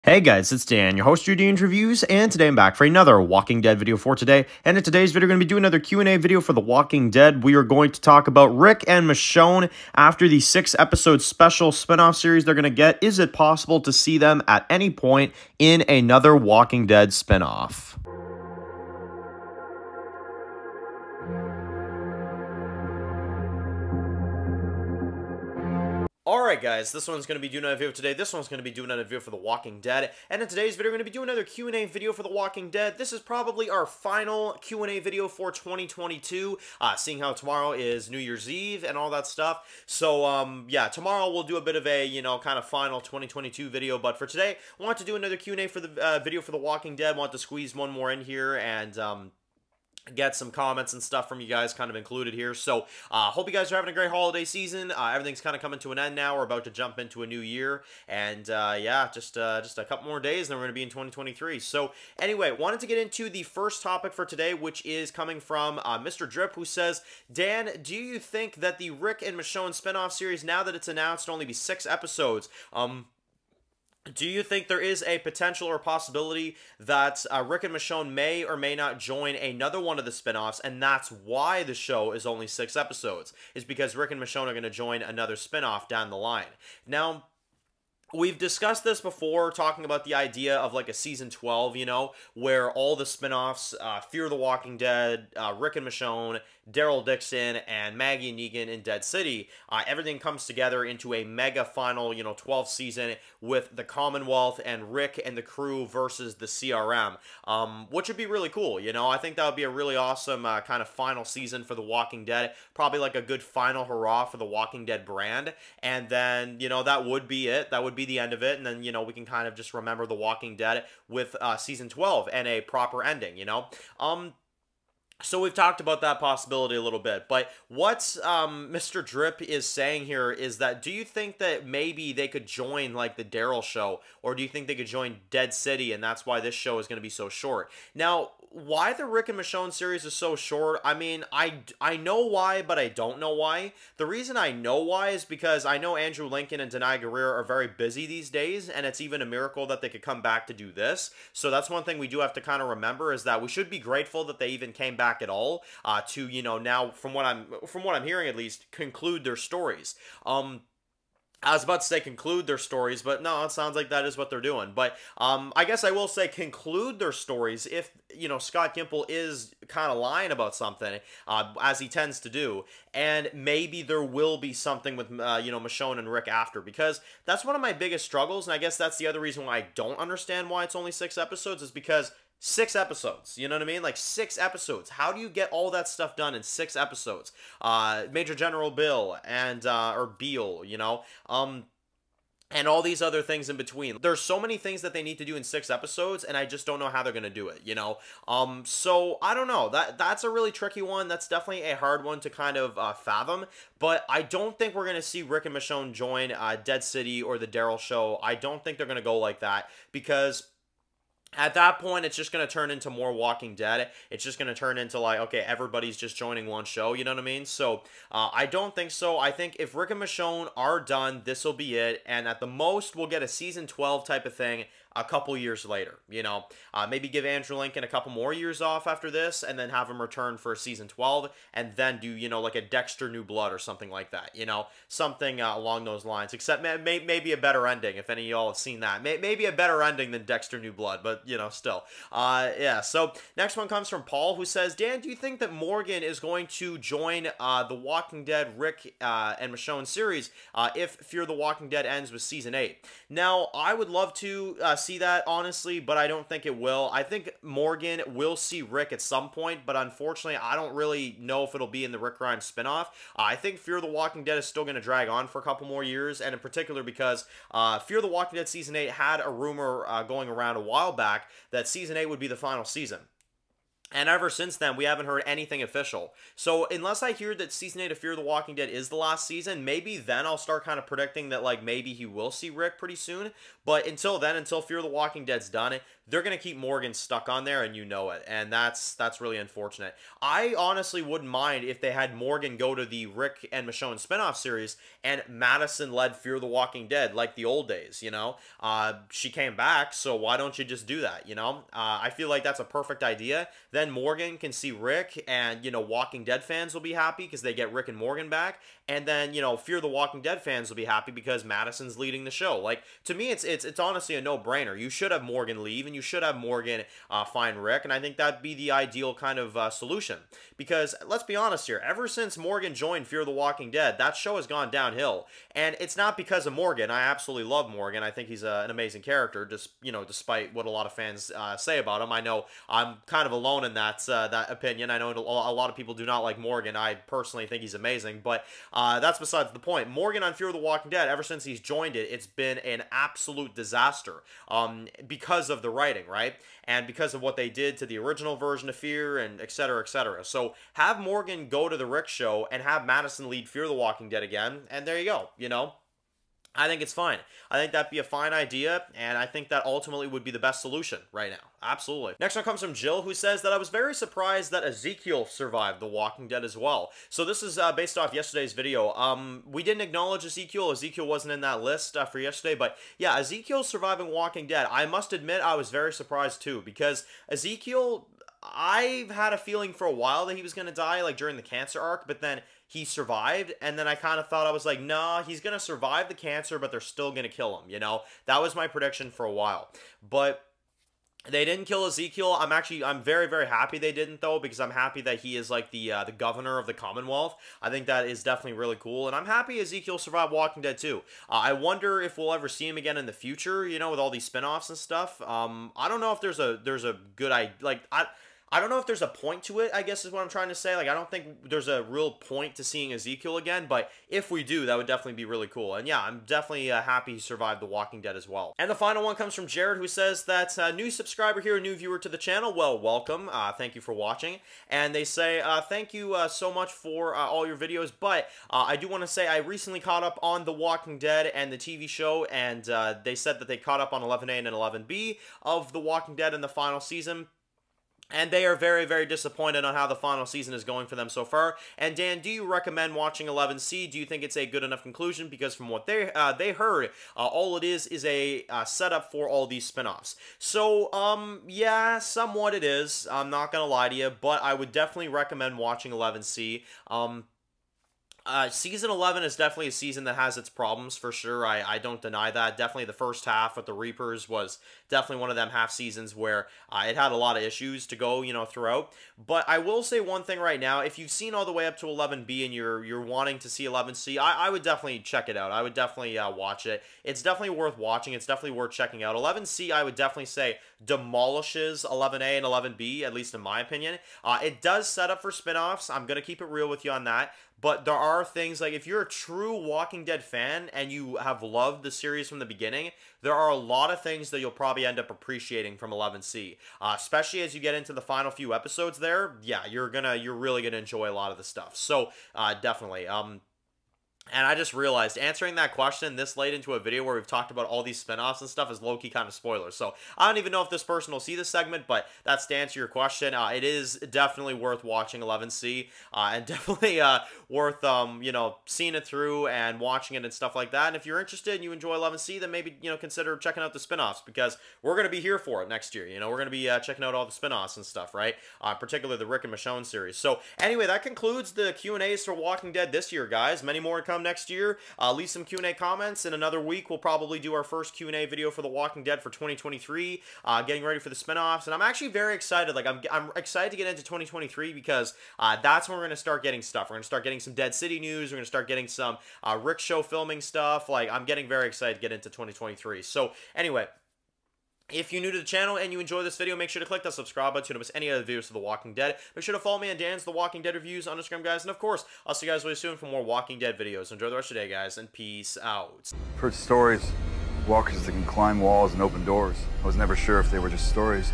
Hey guys, it's Dan, your host of your D&D Reviews, and today I'm back for another Walking Dead video for today. And in today's video, we're going to be doing another Q&A video for The Walking Dead. We are going to talk about Rick and Michonne after the 6-episode special spinoff series they're going to get. Is it possible to see them at any point in another Walking Dead spinoff? Alright guys, this one's going to be doing another video today. This one's going to be doing another video for The Walking Dead. And in today's video, we're going to be doing another Q&A video for The Walking Dead. This is probably our final Q&A video for 2022, seeing how tomorrow is New Year's Eve and all that stuff. So, yeah, tomorrow we'll do a bit of a, kind of final 2022 video. But for today, I want to do another Q&A for the video for The Walking Dead. I want to squeeze one more in here and, get some comments and stuff from you guys kind of included here. So hope you guys are having a great holiday season. Everything's kind of coming to an end now. We're about to jump into a new year, and yeah, just a couple more days and then we're going to be in 2023. So anyway, wanted to get into the first topic for today, which is coming from Mr. Drip, who says, Dan, do you think that the Rick and Michonne spinoff series, now that it's announced to only be 6 episodes, do you think there is a potential or possibility that Rick and Michonne may or may not join another one of the spinoffs, and that's why the show is only 6 episodes, is because Rick and Michonne are going to join another spinoff down the line? Now, we've discussed this before, talking about the idea of like a season 12, where all the spinoffs, Fear the Walking Dead, Rick and Michonne, Daryl Dixon, and Maggie and Negan in Dead City, everything comes together into a mega final, 12th season with the Commonwealth and Rick and the crew versus the CRM, which would be really cool, I think that would be a really awesome kind of final season for The Walking Dead, probably like a good final hurrah for The Walking Dead brand, and then, that would be it. That would be the end of it, and then, we can kind of just remember The Walking Dead with season 12 and a proper ending, So we've talked about that possibility a little bit, but what Mr. Drip is saying here is that, do you think that maybe they could join like the Daryl show, or do you think they could join Dead City, and that's why this show is going to be so short? Now, why the Rick and Michonne series is so short, I mean, I know why, but I don't know why. The reason I know why is because I know Andrew Lincoln and Denai Guerrero are very busy these days, and it's even a miracle that they could come back to do this. So that's one thing we do have to kind of remember, is that we should be grateful that they even came back at all, to, now from what I'm hearing at least, conclude their stories. I was about to say conclude their stories, but no, it sounds like that is what they're doing. But I guess I will say conclude their stories if, Scott Gimple is kind of lying about something, as he tends to do. And maybe there will be something with, Michonne and Rick after. Because that's one of my biggest struggles, and I guess that's the other reason why I don't understand why it's only 6 episodes, is because 6 episodes, you know what I mean? Like 6 episodes. How do you get all that stuff done in 6 episodes? Major General Bill and, or Beale, and all these other things in between. There's so many things that they need to do in 6 episodes, and I just don't know how they're going to do it, So, I don't know. That's a really tricky one. That's definitely a hard one to kind of fathom, but I don't think we're going to see Rick and Michonne join Dead City or the Daryl show. I don't think they're going to go like that, because at that point, it's just going to turn into more Walking Dead. It's just going to turn into like, okay, everybody's just joining one show, you know what I mean? So, I don't think so. I think if Rick and Michonne are done, this will be it. And at the most, we'll get a season 12 type of thing a couple years later, maybe give Andrew Lincoln a couple more years off after this, and then have him return for season 12, and then do, like a Dexter New Blood or something like that, something along those lines, except maybe a better ending, if any of y'all have seen that, maybe a better ending than Dexter New Blood, but, still, yeah. So, next one comes from Paul, who says, Dan, do you think that Morgan is going to join the Walking Dead Rick and Michonne series if Fear the Walking Dead ends with season 8? Now, I would love to see that, honestly, but I don't think it will. I think Morgan will see Rick at some point, but unfortunately, I don't really know if it'll be in the Rick Grimes spinoff. I think Fear the Walking Dead is still going to drag on for a couple more years, and in particular because Fear the Walking Dead Season 8 had a rumor going around a while back that Season 8 would be the final season. And ever since then, we haven't heard anything official. So unless I hear that Season 8 of Fear the Walking Dead is the last season, maybe then I'll start kind of predicting that, like, maybe he will see Rick pretty soon. But until then, until Fear the Walking Dead's done, they're going to keep Morgan stuck on there, and you know it. And that's really unfortunate. I honestly wouldn't mind if they had Morgan go to the Rick and Michonne spinoff series, and Madison led Fear the Walking Dead like the old days, you know? She came back, so why don't you just do that, you know? I feel like that's a perfect idea. Then Morgan can see Rick, and, you know, Walking Dead fans will be happy because they get Rick and Morgan back. And then, you know, Fear the Walking Dead fans will be happy because Madison's leading the show. Like, to me, it's honestly a no-brainer. You should have Morgan leave, and you should have Morgan find Rick, and I think that'd be the ideal kind of solution. Because, let's be honest here, ever since Morgan joined Fear the Walking Dead, that show has gone downhill. And it's not because of Morgan. I absolutely love Morgan. I think he's an amazing character, just, you know, despite what a lot of fans say about him. I know I'm kind of alone in that opinion. I know a lot of people do not like Morgan. I personally think he's amazing, but that's besides the point. Morgan on Fear the Walking Dead, ever since he's joined it, it's been an absolute disaster because of the writing, right? And because of what they did to the original version of Fear, and et cetera, et cetera. So have Morgan go to the Rick show and have Madison lead Fear the Walking Dead again, and there you go, you know? I think it's fine. I think that'd be a fine idea, and I think that ultimately would be the best solution right now. Absolutely. Next one comes from Jill, who says that I was very surprised that Ezekiel survived The Walking Dead as well. So this is based off yesterday's video. We didn't acknowledge Ezekiel. Ezekiel wasn't in that list for yesterday, but yeah, Ezekiel surviving Walking Dead. I must admit I was very surprised too, because Ezekiel, I've had a feeling for a while that he was going to die, like during the cancer arc, but then he survived, and then I kind of thought, I was like, nah, he's going to survive the cancer, but they're still going to kill him, you know? That was my prediction for a while. But they didn't kill Ezekiel. I'm very, very happy they didn't, though, because I'm happy that he is, like, the governor of the Commonwealth. I think that is definitely really cool, and I'm happy Ezekiel survived Walking Dead, too. I wonder if we'll ever see him again in the future, you know, with all these spinoffs and stuff. I don't know if there's a good idea, like, I don't know if there's a point to it, I guess is what I'm trying to say. Like, I don't think there's a real point to seeing Ezekiel again, but if we do, that would definitely be really cool. And yeah, I'm definitely happy he survived The Walking Dead as well. And the final one comes from Jared, who says that new subscriber here, a new viewer to the channel. Well, welcome. Thank you for watching. And they say, thank you so much for all your videos, but I do want to say I recently caught up on The Walking Dead and the TV show, and they said that they caught up on 11A and 11B of The Walking Dead in the final season. And they are very, very disappointed on how the final season is going for them so far. And Dan, do you recommend watching 11C? Do you think it's a good enough conclusion? Because from what they heard, all it is a setup for all these spinoffs. So, yeah, somewhat it is. I'm not gonna lie to you, but I would definitely recommend watching 11C. Season 11 is definitely a season that has its problems, for sure. I don't deny that. Definitely the first half with the Reapers was definitely one of them half seasons where it had a lot of issues to go, you know, throughout. But I will say one thing right now. If you've seen all the way up to 11B and you're wanting to see 11C, I would definitely check it out. I would definitely watch it. It's definitely worth watching. It's definitely worth checking out. 11C, I would definitely say, demolishes 11A and 11B, at least in my opinion. It does set up for spinoffs. I'm going to keep it real with you on that. But there are things, like, if you're a true Walking Dead fan and you have loved the series from the beginning, there are a lot of things that you'll probably end up appreciating from 11C. Especially as you get into the final few episodes there, yeah, you're really gonna enjoy a lot of the stuff. So, definitely. And I just realized answering that question this late into a video where we've talked about all these spinoffs and stuff is low-key kind of spoilers. So I don't even know if this person will see this segment, but that's to answer your question. It is definitely worth watching 11C, and definitely worth, you know, seeing it through and watching it and stuff like that. And if you're interested and you enjoy 11C, then maybe, you know, consider checking out the spinoffs, because we're going to be here for it next year. You know, we're going to be checking out all the spinoffs and stuff, right? Particularly the Rick and Michonne series. So anyway, that concludes the Q&As for Walking Dead this year, guys. Many more to come next year. Leave some Q&A comments. In another week, we'll probably do our first Q&A video for The Walking Dead for 2023, getting ready for the spinoffs. And I'm actually very excited. Like, I'm excited to get into 2023 because that's when we're going to start getting stuff. We're going to start getting some Dead City news. We're going to start getting some Rick show filming stuff. Like, I'm getting very excited to get into 2023. So anyway, if you're new to the channel and you enjoy this video, make sure to click that subscribe button to don't miss any other videos of The Walking Dead. Make sure to follow me on Dan's The Walking Dead Reviews on Instagram, guys. And of course, I'll see you guys really soon for more Walking Dead videos. Enjoy the rest of your day, guys, and peace out. I've heard stories, walkers that can climb walls and open doors. I was never sure if they were just stories